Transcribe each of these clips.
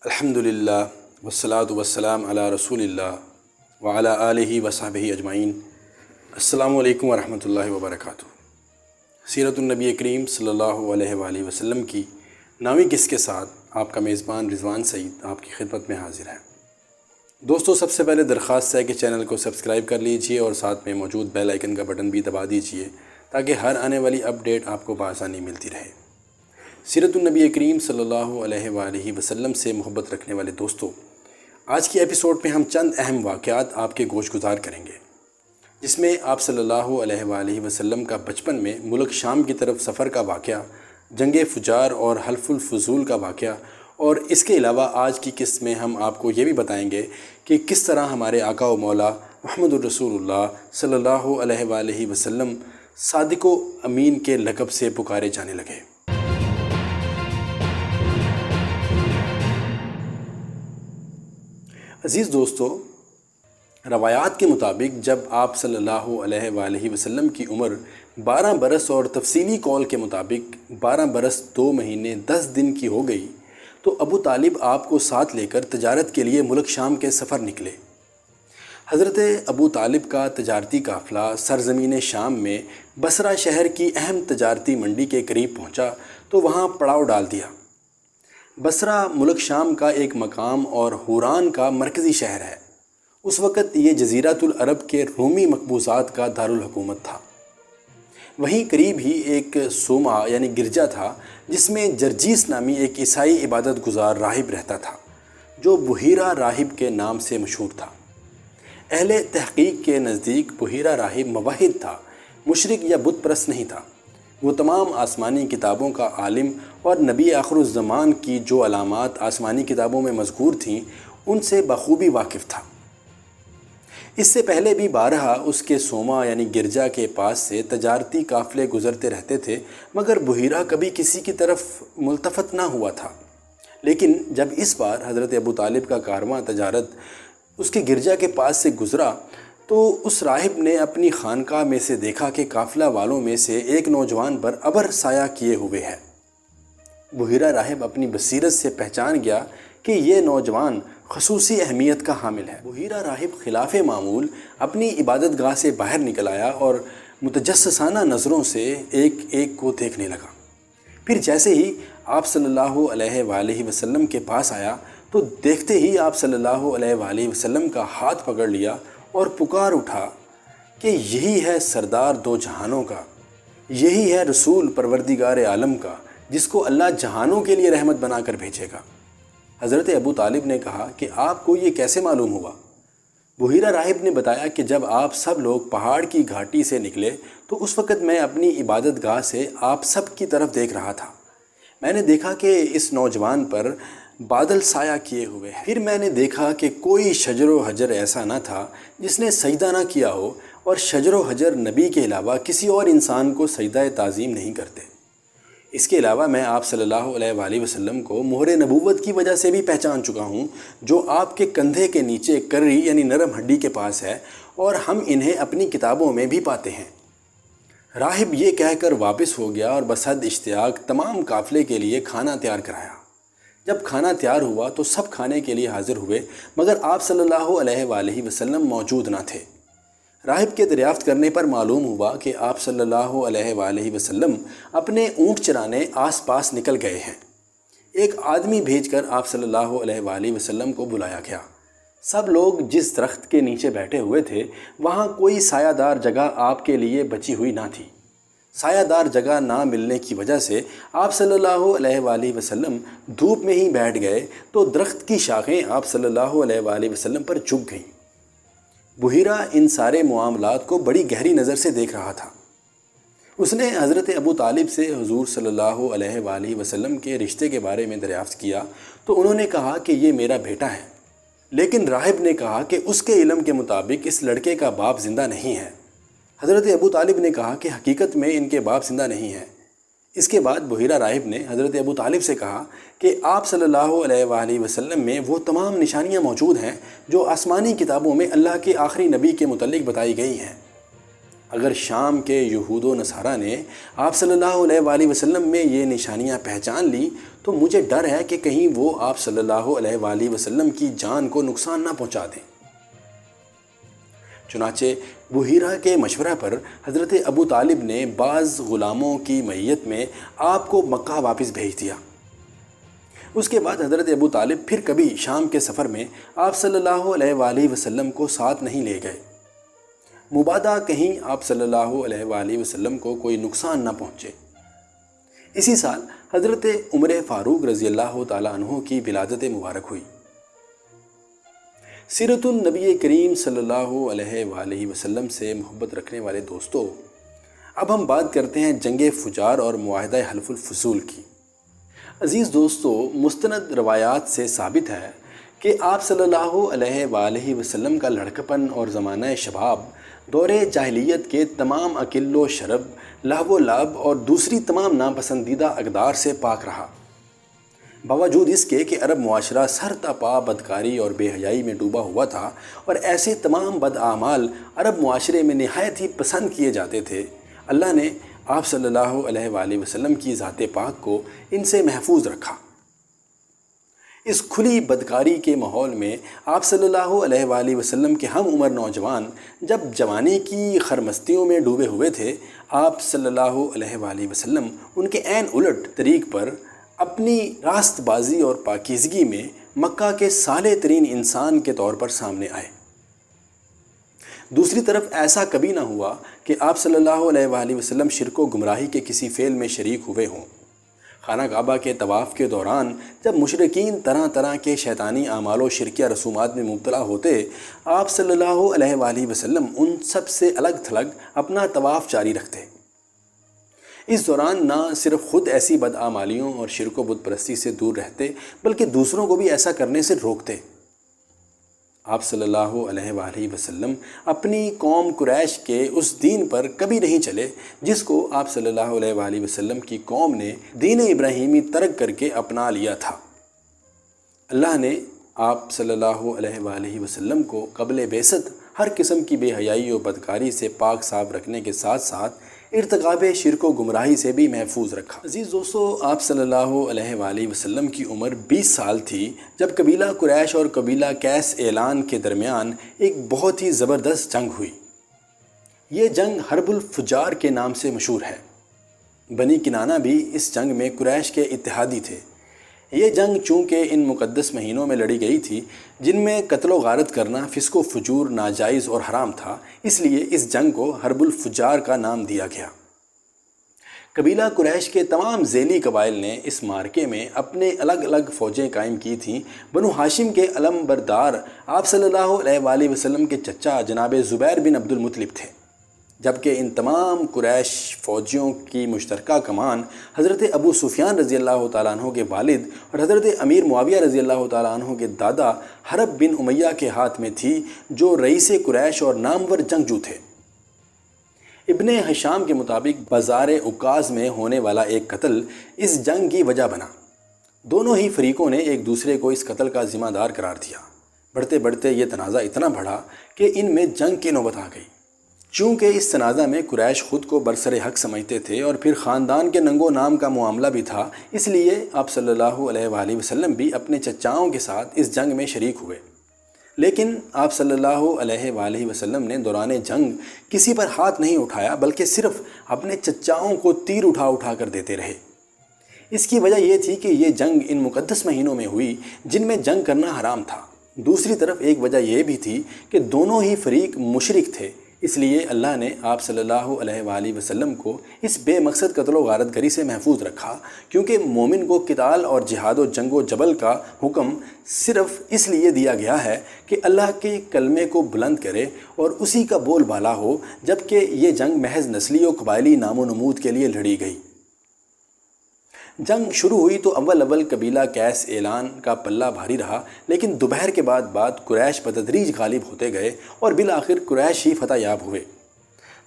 الحمدللہ والصلاة والسلام علی رسول اللہ وعلی آلہ وصحبہ اجمعین۔ السلام علیکم ورحمۃ اللہ وبرکاتہ۔ سیرت النبی کریم صلی اللہ علیہ وآلہ وسلم کی نامی قسط کے ساتھ آپ کا میزبان رضوان سعید آپ کی خدمت میں حاضر ہے۔ دوستو، سب سے پہلے درخواست ہے کہ چینل کو سبسکرائب کر لیجئے اور ساتھ میں موجود بیل آئیکن کا بٹن بھی دبا دیجئے تاکہ ہر آنے والی اپڈیٹ آپ کو بآسانی ملتی رہے۔ سیرت النبی کریم صلی اللہ علیہ وآلہ وسلم سے محبت رکھنے والے دوستو، آج کی ایپیسوڈ میں ہم چند اہم واقعات آپ کے گوش گزار کریں گے، جس میں آپ صلی اللہ علیہ وآلہ وسلم کا بچپن میں ملک شام کی طرف سفر کا واقعہ، جنگ فجار اور حلف الفضول کا واقعہ، اور اس کے علاوہ آج کی قسط میں ہم آپ کو یہ بھی بتائیں گے کہ کس طرح ہمارے آقا و مولا محمد الرسول اللہ صلی اللہ علیہ وآلہ وسلم صادق و امین کے لقب سے پکارے جانے لگے۔ عزیز دوستو، روایات کے مطابق جب آپ صلی اللہ علیہ وآلہ وسلم کی عمر 12 برس اور تفصیلی قول کے مطابق 12 برس 2 مہینے 10 دن کی ہو گئی تو ابو طالب آپ کو ساتھ لے کر تجارت کے لیے ملک شام کے سفر نکلے۔ حضرت ابو طالب کا تجارتی قافلہ سرزمین شام میں بصرہ شہر کی اہم تجارتی منڈی کے قریب پہنچا تو وہاں پڑاؤ ڈال دیا۔ بصرہ ملک شام کا ایک مقام اور حوران کا مرکزی شہر ہے۔ اس وقت یہ جزیرۃ العرب کے رومی مقبوضات کا دارالحکومت تھا۔ وہیں قریب ہی ایک صومعہ یعنی گرجا تھا، جس میں جرجیس نامی ایک عیسائی عبادت گزار راہب رہتا تھا، جو بحیرہ راہب کے نام سے مشہور تھا۔ اہل تحقیق کے نزدیک بحیرہ راہب موحد تھا، مشرک یا بت پرست نہیں تھا۔ وہ تمام آسمانی کتابوں کا عالم اور نبی آخر الزمان کی جو علامات آسمانی کتابوں میں مذکور تھیں ان سے بخوبی واقف تھا۔ اس سے پہلے بھی بارہا اس کے صومعہ یعنی گرجا کے پاس سے تجارتی قافلے گزرتے رہتے تھے، مگر بحیرہ کبھی کسی کی طرف ملتفت نہ ہوا تھا۔ لیکن جب اس بار حضرت ابو طالب کا کارواں تجارت اس کے گرجا کے پاس سے گزرا تو اس راہب نے اپنی خانقاہ میں سے دیکھا کہ قافلہ والوں میں سے ایک نوجوان پر ابر سایہ کیے ہوئے ہے۔ بحیرہ راہب اپنی بصیرت سے پہچان گیا کہ یہ نوجوان خصوصی اہمیت کا حامل ہے۔ بحیرہ راہب خلاف معمول اپنی عبادت گاہ سے باہر نکل آیا اور متجسسانہ نظروں سے ایک ایک کو دیکھنے لگا۔ پھر جیسے ہی آپ صلی اللہ علیہ وآلہ وسلم کے پاس آیا تو دیکھتے ہی آپ صلی اللہ علیہ وآلہ وسلم کا ہاتھ پکڑ لیا اور پکار اٹھا کہ یہی ہے سردار دو جہانوں کا، یہی ہے رسول پروردگار عالم کا، جس کو اللہ جہانوں کے لیے رحمت بنا کر بھیجے گا۔ حضرت ابو طالب نے کہا کہ آپ کو یہ کیسے معلوم ہوا؟ بحیرہ راہب نے بتایا کہ جب آپ سب لوگ پہاڑ کی گھاٹی سے نکلے تو اس وقت میں اپنی عبادت گاہ سے آپ سب کی طرف دیکھ رہا تھا۔ میں نے دیکھا کہ اس نوجوان پر بادل سایہ کیے ہوئے ہیں۔ پھر میں نے دیکھا کہ کوئی شجر و حجر ایسا نہ تھا جس نے سجدہ نہ کیا ہو، اور شجر و حجر نبی کے علاوہ کسی اور انسان کو سجدہ تعظیم نہیں کرتے۔ اس کے علاوہ میں آپ صلی اللہ علیہ وآلہ وسلم کو مہر نبوت کی وجہ سے بھی پہچان چکا ہوں، جو آپ کے کندھے کے نیچے کری یعنی نرم ہڈی کے پاس ہے، اور ہم انہیں اپنی کتابوں میں بھی پاتے ہیں۔ راہب یہ کہہ کر واپس ہو گیا اور بصد اشتیاق تمام قافلے کے لیے کھانا تیار کرایا۔ جب کھانا تیار ہوا تو سب کھانے کے لیے حاضر ہوئے، مگر آپ صلی اللہ علیہ وآلہ وسلم موجود نہ تھے۔ راہب کے دریافت کرنے پر معلوم ہوا کہ آپ صلی اللہ علیہ وآلہ وسلم اپنے اونٹ چرانے آس پاس نکل گئے ہیں۔ ایک آدمی بھیج کر آپ صلی اللہ علیہ وآلہ وسلم کو بلایا گیا۔ سب لوگ جس درخت کے نیچے بیٹھے ہوئے تھے وہاں کوئی سایہ دار جگہ آپ کے لیے بچی ہوئی نہ تھی۔ سایہ دار جگہ نہ ملنے کی وجہ سے آپ صلی اللہ علیہ وآلہ وسلم دھوپ میں ہی بیٹھ گئے تو درخت کی شاخیں آپ صلی اللہ علیہ وآلہ وسلم پر جھک گئیں۔ بحیرہ ان سارے معاملات کو بڑی گہری نظر سے دیکھ رہا تھا۔ اس نے حضرت ابو طالب سے حضور صلی اللہ علیہ وآلہ وسلم کے رشتے کے بارے میں دریافت کیا تو انہوں نے کہا کہ یہ میرا بیٹا ہے، لیکن راہب نے کہا کہ اس کے علم کے مطابق اس لڑکے کا باپ زندہ نہیں ہے۔ حضرت ابو طالب نے کہا کہ حقیقت میں ان کے باپ زندہ نہیں ہیں۔ اس کے بعد بحیرہ راہب نے حضرت ابو طالب سے کہا کہ آپ صلی اللہ علیہ وآلہ وسلم میں وہ تمام نشانیاں موجود ہیں جو آسمانی کتابوں میں اللہ کے آخری نبی کے متعلق بتائی گئی ہیں۔ اگر شام کے یہود و نصارہ نے آپ صلی اللہ علیہ وآلہ وسلم میں یہ نشانیاں پہچان لی تو مجھے ڈر ہے کہ کہیں وہ آپ صلی اللہ علیہ وآلہ وسلم کی جان کو نقصان نہ پہنچا دیں۔ چنانچہ بحیرہ کے مشورہ پر حضرت ابو طالب نے بعض غلاموں کی معیت میں آپ کو مکہ واپس بھیج دیا۔ اس کے بعد حضرت ابو طالب پھر کبھی شام کے سفر میں آپ صلی اللہ علیہ وآلہ وسلم کو ساتھ نہیں لے گئے، مبادا کہیں آپ صلی اللہ علیہ وآلہ وسلم کو کوئی نقصان نہ پہنچے۔ اسی سال حضرت عمر فاروق رضی اللہ تعالیٰ عنہ کی ولادت مبارک ہوئی۔ سیرت النبی کریم صلی اللہ علیہ وآلہ وسلم سے محبت رکھنے والے دوستو، اب ہم بات کرتے ہیں جنگ فجار اور معاہدہ حلف الفضول کی۔ عزیز دوستو، مستند روایات سے ثابت ہے کہ آپ صلی اللہ علیہ وآلہ وسلم کا لڑکپن اور زمانہ شباب دور جاہلیت کے تمام اکل و شرب، لہو و لعب اور دوسری تمام ناپسندیدہ اقدار سے پاک رہا، باوجود اس کے کہ عرب معاشرہ سر تا پا بدکاری اور بے حیائی میں ڈوبا ہوا تھا اور ایسے تمام بد اعمال عرب معاشرے میں نہایت ہی پسند کیے جاتے تھے۔ اللہ نے آپ صلی اللہ علیہ وآلہ وسلم کی ذات پاک کو ان سے محفوظ رکھا۔ اس کھلی بدکاری کے ماحول میں آپ صلی اللہ علیہ وآلہ وسلم کے ہم عمر نوجوان جب جوانی کی خرمستیوں میں ڈوبے ہوئے تھے، آپ صلی اللہ علیہ وآلہ وسلم ان کے عین الٹ طریق پر اپنی راست بازی اور پاکیزگی میں مکہ کے صالح ترین انسان کے طور پر سامنے آئے۔ دوسری طرف ایسا کبھی نہ ہوا کہ آپ صلی اللہ علیہ وآلہ وسلم شرک و گمراہی کے کسی فعل میں شریک ہوئے ہوں۔ خانہ کعبہ کے طواف کے دوران جب مشرکین طرح طرح کے شیطانی اعمال و شرکیہ رسومات میں مبتلا ہوتے، آپ صلی اللہ علیہ وآلہ وسلم ان سب سے الگ تھلگ اپنا طواف جاری رکھتے۔ اس دوران نہ صرف خود ایسی بدعمالیوں اور شرک و بت پرستی سے دور رہتے بلکہ دوسروں کو بھی ایسا کرنے سے روکتے۔ آپ صلی اللہ علیہ وآلہ وسلم اپنی قوم قریش کے اس دین پر کبھی نہیں چلے جس کو آپ صلی اللہ علیہ وآلہ وسلم کی قوم نے دین ابراہیمی ترک کر کے اپنا لیا تھا۔ اللہ نے آپ صلی اللہ علیہ وآلہ وسلم کو قبل بعثت ہر قسم کی بے حیائی و بدکاری سے پاک صاف رکھنے کے ساتھ ساتھ ارتکاب شرک و گمراہی سے بھی محفوظ رکھا۔ عزیز دوستو، آپ صلی اللہ علیہ وآلہ وسلم کی عمر 20 سال تھی جب قبیلہ قریش اور قبیلہ کیس اعلان کے درمیان ایک بہت ہی زبردست جنگ ہوئی۔ یہ جنگ حرب الفجار کے نام سے مشہور ہے۔ بنی کنانہ بھی اس جنگ میں قریش کے اتحادی تھے۔ یہ جنگ چونکہ ان مقدس مہینوں میں لڑی گئی تھی جن میں قتل و غارت کرنا فسق و فجور ناجائز اور حرام تھا، اس لیے اس جنگ کو حرب الفجار کا نام دیا گیا۔ قبیلہ قریش کے تمام ذیلی قبائل نے اس مارکے میں اپنے الگ الگ فوجیں قائم کی تھیں۔ بنو ہاشم کے علم بردار آپ صلی اللہ علیہ وآلہ وسلم کے چچا جناب زبیر بن عبد المطلب تھے، جبکہ ان تمام قریش فوجیوں کی مشترکہ کمان حضرت ابو سفیان رضی اللہ تعالیٰ عنہ کے والد اور حضرت امیر معاویہ رضی اللہ تعالیٰ عنہ کے دادا حرب بن امیہ کے ہاتھ میں تھی، جو رئیس قریش اور نامور جنگجو تھے۔ ابن ہشام کے مطابق بازار عکاظ میں ہونے والا ایک قتل اس جنگ کی وجہ بنا۔ دونوں ہی فریقوں نے ایک دوسرے کو اس قتل کا ذمہ دار قرار دیا۔ بڑھتے بڑھتے یہ تنازع اتنا بڑھا کہ ان میں جنگ کی نوبت آ گئی۔ چونکہ اس تنازع میں قریش خود کو برسر حق سمجھتے تھے اور پھر خاندان کے ننگ و نام کا معاملہ بھی تھا، اس لیے آپ صلی اللہ علیہ وآلہ وسلم بھی اپنے چچاؤں کے ساتھ اس جنگ میں شریک ہوئے۔ لیکن آپ صلی اللہ علیہ وآلہ وسلم نے دوران جنگ کسی پر ہاتھ نہیں اٹھایا بلکہ صرف اپنے چچاؤں کو تیر اٹھا اٹھا کر دیتے رہے۔ اس کی وجہ یہ تھی کہ یہ جنگ ان مقدس مہینوں میں ہوئی جن میں جنگ کرنا حرام تھا۔ دوسری طرف ایک وجہ یہ بھی تھی کہ دونوں ہی فریق مشرک تھے، اس لیے اللہ نے آپ صلی اللہ علیہ وآلہ وسلم کو اس بے مقصد قتل و غارت گری سے محفوظ رکھا، کیونکہ مومن کو قتال اور جہاد و جنگ و جبل کا حکم صرف اس لیے دیا گیا ہے کہ اللہ کے کلمے کو بلند کرے اور اسی کا بول بالا ہو، جبکہ یہ جنگ محض نسلی و قبائلی نام و نمود کے لیے لڑی گئی۔ جنگ شروع ہوئی تو اول قبیلہ کیس اعلان کا پلہ بھاری رہا، لیکن دوپہر کے بعد قریش بتدریج غالب ہوتے گئے اور بالآخر قریش ہی فتح یاب ہوئے۔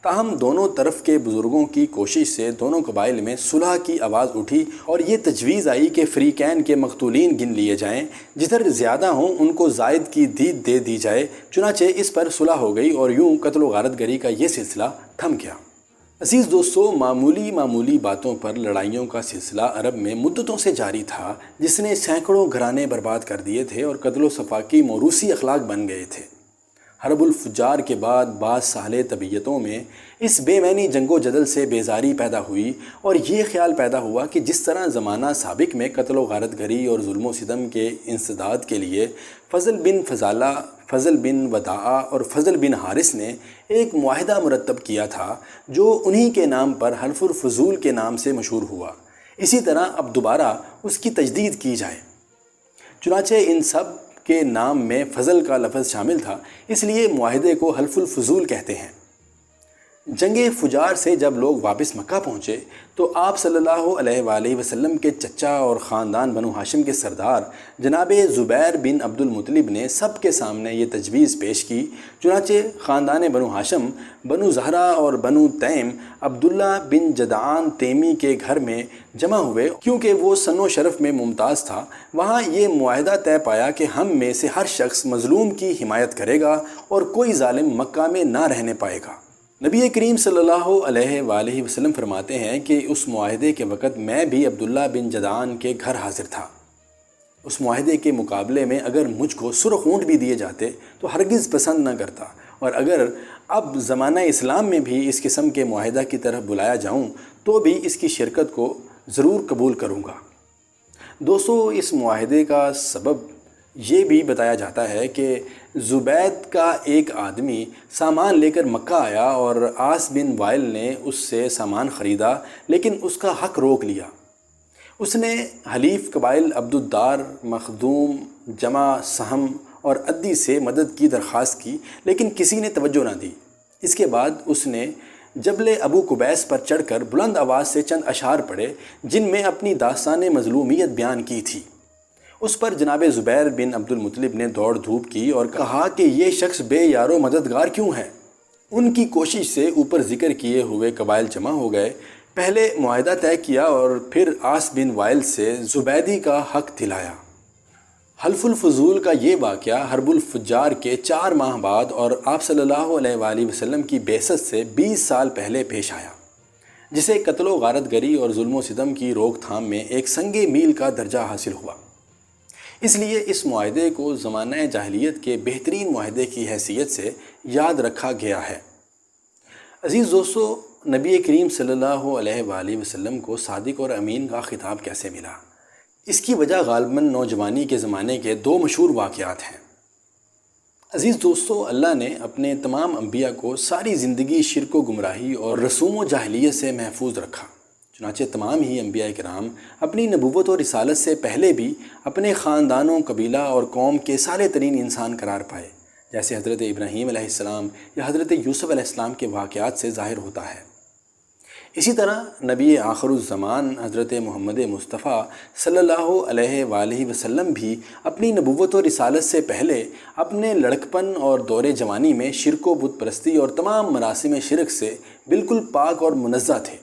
تاہم دونوں طرف کے بزرگوں کی کوشش سے دونوں قبائل میں صلح کی آواز اٹھی اور یہ تجویز آئی کہ فریقین کے مقتولین گن لیے جائیں، جدھر زیادہ ہوں ان کو زائد کی دید دے دی جائے۔ چنانچہ اس پر صلح ہو گئی اور یوں قتل و غارت گری کا یہ سلسلہ تھم گیا۔ عزیز دوستو، معمولی باتوں پر لڑائیوں کا سلسلہ عرب میں مدتوں سے جاری تھا، جس نے سینکڑوں گھرانے برباد کر دیے تھے اور قتل و صفاقی موروثی اخلاق بن گئے تھے۔ حرب الفجار کے بعد بعض صالح طبیعتوں میں اس بے معنی جنگ و جدل سے بیزاری پیدا ہوئی اور یہ خیال پیدا ہوا کہ جس طرح زمانہ سابق میں قتل و غارت گری اور ظلم و ستم کے انسداد کے لیے فضل بن فضالہ، فضل بن وداعہ اور فضل بن حارث نے ایک معاہدہ مرتب کیا تھا جو انہی کے نام پر حلف الفضول کے نام سے مشہور ہوا، اسی طرح اب دوبارہ اس کی تجدید کی جائے۔ چنانچہ ان سب کے نام میں فضل کا لفظ شامل تھا، اس لیے معاہدے کو حلف الفضول کہتے ہیں۔ جنگ فجار سے جب لوگ واپس مکہ پہنچے تو آپ صلی اللہ علیہ وآلہ وسلم کے چچا اور خاندان بنو ہاشم کے سردار جناب زبیر بن عبد المطلب نے سب کے سامنے یہ تجویز پیش کی۔ چنانچہ خاندان بنو ہاشم، بنو زہرہ اور بنو تیم عبداللہ بن جدعان تیمی کے گھر میں جمع ہوئے، کیونکہ وہ سن و شرف میں ممتاز تھا۔ وہاں یہ معاہدہ طے پایا کہ ہم میں سے ہر شخص مظلوم کی حمایت کرے گا اور کوئی ظالم مکہ میں نہ رہنے پائے گا۔ نبی کریم صلی اللہ علیہ وآلہ وسلم فرماتے ہیں کہ اس معاہدے کے وقت میں بھی عبداللہ بن جدعان کے گھر حاضر تھا۔ اس معاہدے کے مقابلے میں اگر مجھ کو سرخ اونٹ بھی دیے جاتے تو ہرگز پسند نہ کرتا، اور اگر اب زمانہ اسلام میں بھی اس قسم کے معاہدہ کی طرف بلایا جاؤں تو بھی اس کی شرکت کو ضرور قبول کروں گا۔ دوستو، اس معاہدے کا سبب یہ بھی بتایا جاتا ہے کہ زبید کا ایک آدمی سامان لے کر مکہ آیا اور عاص بن وائل نے اس سے سامان خریدا، لیکن اس کا حق روک لیا۔ اس نے حلیف قبائل عبد الدار، مخدوم، جمع، سہم اور عدی سے مدد کی درخواست کی، لیکن کسی نے توجہ نہ دی۔ اس کے بعد اس نے جبل ابو قبیس پر چڑھ کر بلند آواز سے چند اشعار پڑھے جن میں اپنی داستان مظلومیت بیان کی تھی۔ اس پر جناب زبیر بن عبد المطلب نے دوڑ دھوپ کی اور کہا کہ یہ شخص بے یار و مددگار کیوں ہے؟ ان کی کوشش سے اوپر ذکر کیے ہوئے قبائل جمع ہو گئے، پہلے معاہدہ طے کیا اور پھر عاص بن وائل سے زبیدی کا حق دلایا۔ حلف الفضول کا یہ واقعہ حرب الفجار کے 4 ماہ بعد اور آپ صلی اللہ علیہ وآلہ وسلم کی بعثت سے 20 سال پہلے پیش آیا، جسے قتل و غارت گری اور ظلم و ستم کی روک تھام میں ایک سنگ میل کا درجہ حاصل ہوا۔ اس لیے اس معاہدے کو زمانہ جاہلیت کے بہترین معاہدے کی حیثیت سے یاد رکھا گیا ہے۔ عزیز دوستو، نبی کریم صلی اللہ علیہ وآلہ وسلم کو صادق اور امین کا خطاب کیسے ملا؟ اس کی وجہ غالباً نوجوانی کے زمانے کے 2 مشہور واقعات ہیں۔ عزیز دوستو، اللہ نے اپنے تمام انبیاء کو ساری زندگی شرک و گمراہی اور رسوم و جاہلیت سے محفوظ رکھا۔ چنانچہ تمام ہی انبیاء کرام اپنی نبوت اور رسالت سے پہلے بھی اپنے خاندانوں، قبیلہ اور قوم کے صالح ترین انسان قرار پائے، جیسے حضرت ابراہیم علیہ السلام یا حضرت یوسف علیہ السلام کے واقعات سے ظاہر ہوتا ہے۔ اسی طرح نبی آخر الزمان حضرت محمد مصطفیٰ صلی اللہ علیہ وآلہ وسلم بھی اپنی نبوت اور رسالت سے پہلے اپنے لڑکپن اور دور جوانی میں شرک و بت پرستی اور تمام مراسم شرک سے بالکل پاک اور منزہ تھے۔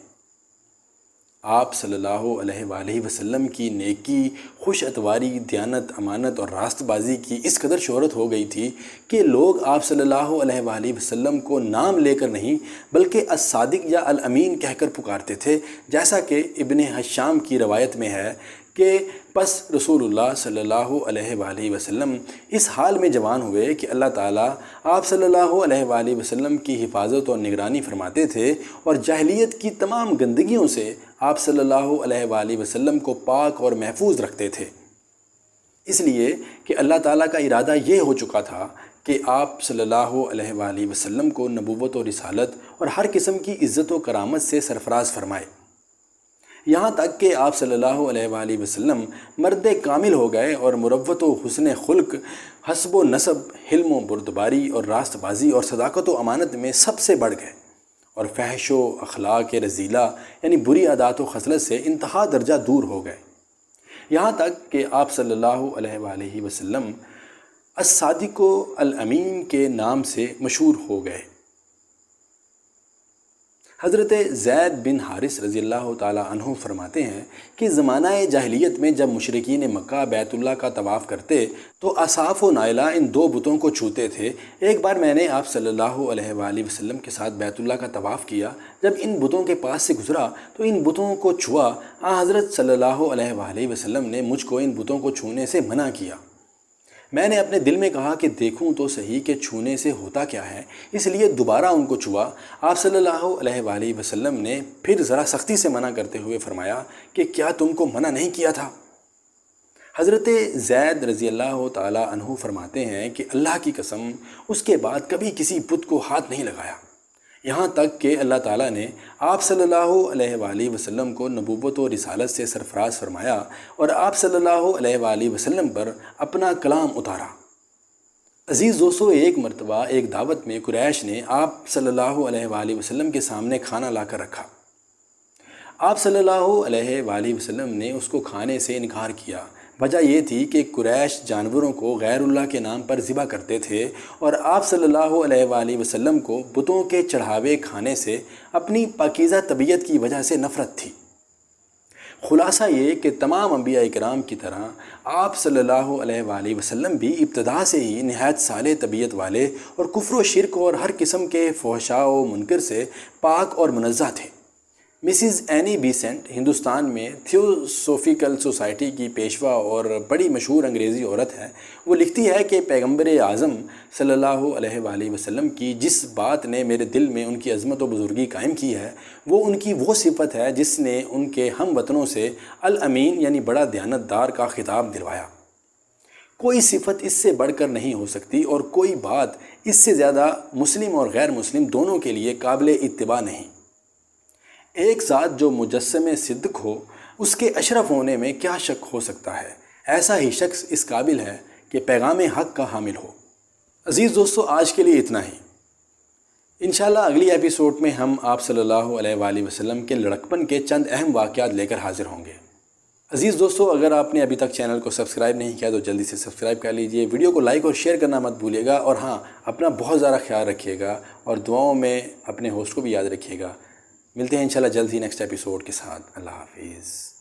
آپ صلی اللہ علیہ وآلہ وسلم کی نیکی، خوش اتواری، دیانت، امانت اور راست بازی کی اس قدر شہرت ہو گئی تھی کہ لوگ آپ صلی اللہ علیہ وآلہ وسلم کو نام لے کر نہیں بلکہ الصادق یا الامین کہہ کر پکارتے تھے، جیسا کہ ابن حشام کی روایت میں ہے کہ پس رسول اللہ صلی اللہ علیہ وآلہ وسلم اس حال میں جوان ہوئے کہ اللہ تعالیٰ آپ صلی اللہ علیہ وآلہ وسلم کی حفاظت اور نگرانی فرماتے تھے اور جاہلیت کی تمام گندگیوں سے آپ صلی اللہ علیہ وآلہ وسلم کو پاک اور محفوظ رکھتے تھے، اس لیے کہ اللہ تعالیٰ کا ارادہ یہ ہو چکا تھا کہ آپ صلی اللہ علیہ وآلہ وسلم کو نبوت و رسالت اور ہر قسم کی عزت و کرامت سے سرفراز فرمائے، یہاں تک کہ آپ صلی اللہ علیہ وآلہ وسلم مرد کامل ہو گئے اور مروت و حسن خلق، حسب و نسب، حلم و بردباری اور راست بازی اور صداقت و امانت میں سب سے بڑھ گئے، اور فحش و اخلاق رذیلہ یعنی بری عادات و خصلت سے انتہا درجہ دور ہو گئے، یہاں تک کہ آپ صلی اللہ علیہ وآلہ وسلم الصادق و الامین کے نام سے مشہور ہو گئے۔ حضرت زید بن حارث رضی اللہ تعالیٰ عنہ فرماتے ہیں کہ زمانہ جاہلیت میں جب مشرکین مکہ بیت اللہ کا طواف کرتے تو اصاف و نائلہ ان دو بتوں کو چھوتے تھے۔ ایک بار میں نے آپ صلی اللہ علیہ وآلہ وسلم کے ساتھ بیت اللہ کا طواف کیا، جب ان بتوں کے پاس سے گزرا تو ان بتوں کو چھوا۔ حضرت صلی اللہ علیہ وآلہ وسلم نے مجھ کو ان بتوں کو چھونے سے منع کیا۔ میں نے اپنے دل میں کہا کہ دیکھوں تو صحیح کہ چھونے سے ہوتا کیا ہے، اس لیے دوبارہ ان کو چھوا۔ آپ صلی اللہ علیہ وآلہ وسلم نے پھر ذرا سختی سے منع کرتے ہوئے فرمایا کہ کیا تم کو منع نہیں کیا تھا؟ حضرت زید رضی اللہ تعالیٰ عنہ فرماتے ہیں کہ اللہ کی قسم اس کے بعد کبھی کسی بت کو ہاتھ نہیں لگایا، یہاں تک کہ اللہ تعالیٰ نے آپ صلی اللہ علیہ وآلہ وسلم کو نبوت و رسالت سے سرفراز فرمایا اور آپ صلی اللہ علیہ وآلہ وسلم پر اپنا کلام اتارا۔ عزیز دوستو، ایک مرتبہ ایک دعوت میں قریش نے آپ صلی اللہ علیہ وآلہ وسلم کے سامنے کھانا لا کر رکھا۔ آپ صلی اللہ علیہ وآلہ وسلم نے اس کو کھانے سے انکار کیا۔ وجہ یہ تھی کہ قریش جانوروں کو غیر اللہ کے نام پر ذبح کرتے تھے اور آپ صلی اللہ علیہ وآلہ وسلم کو بتوں کے چڑھاوے کھانے سے اپنی پاکیزہ طبیعت کی وجہ سے نفرت تھی۔ خلاصہ یہ کہ تمام انبیاء کرام کی طرح آپ صلی اللہ علیہ وآلہ وسلم بھی ابتدا سے ہی نہایت صالح طبیعت والے اور کفر و شرک اور ہر قسم کے فحشاء و منکر سے پاک اور منزہ تھے۔ مسز اینی بیسنٹ ہندوستان میں تھیوسوفیکل سوسائٹی کی پیشوا اور بڑی مشہور انگریزی عورت ہے۔ وہ لکھتی ہے کہ پیغمبر اعظم صلی اللہ علیہ وآلہ وسلم کی جس بات نے میرے دل میں ان کی عظمت و بزرگی قائم کی ہے وہ ان کی وہ صفت ہے جس نے ان کے ہم وطنوں سے الامین یعنی بڑا دیانتدار کا خطاب دلوایا۔ کوئی صفت اس سے بڑھ کر نہیں ہو سکتی اور کوئی بات اس سے زیادہ مسلم اور غیر مسلم دونوں کے لیے قابل اتباع نہیں۔ ایک ذات جو مجسم صدق ہو اس کے اشرف ہونے میں کیا شک ہو سکتا ہے؟ ایسا ہی شخص اس قابل ہے کہ پیغام حق کا حامل ہو۔ عزیز دوستو، آج کے لیے اتنا ہی۔ انشاءاللہ اگلی ایپیسوڈ میں ہم آپ صلی اللہ علیہ وآلہ وسلم کے لڑکپن کے چند اہم واقعات لے کر حاضر ہوں گے۔ عزیز دوستو، اگر آپ نے ابھی تک چینل کو سبسکرائب نہیں کیا تو جلدی سے سبسکرائب کر لیجئے، ویڈیو کو لائک اور شیئر کرنا مت بھولیے گا، اور ہاں، اپنا بہت زیادہ خیال رکھیے گا اور دعاؤں میں اپنے ہوسٹ کو بھی یاد رکھیے گا۔ ملتے ہیں انشاءاللہ جلد ہی نیکسٹ ایپیسوڈ کے ساتھ۔ اللہ حافظ۔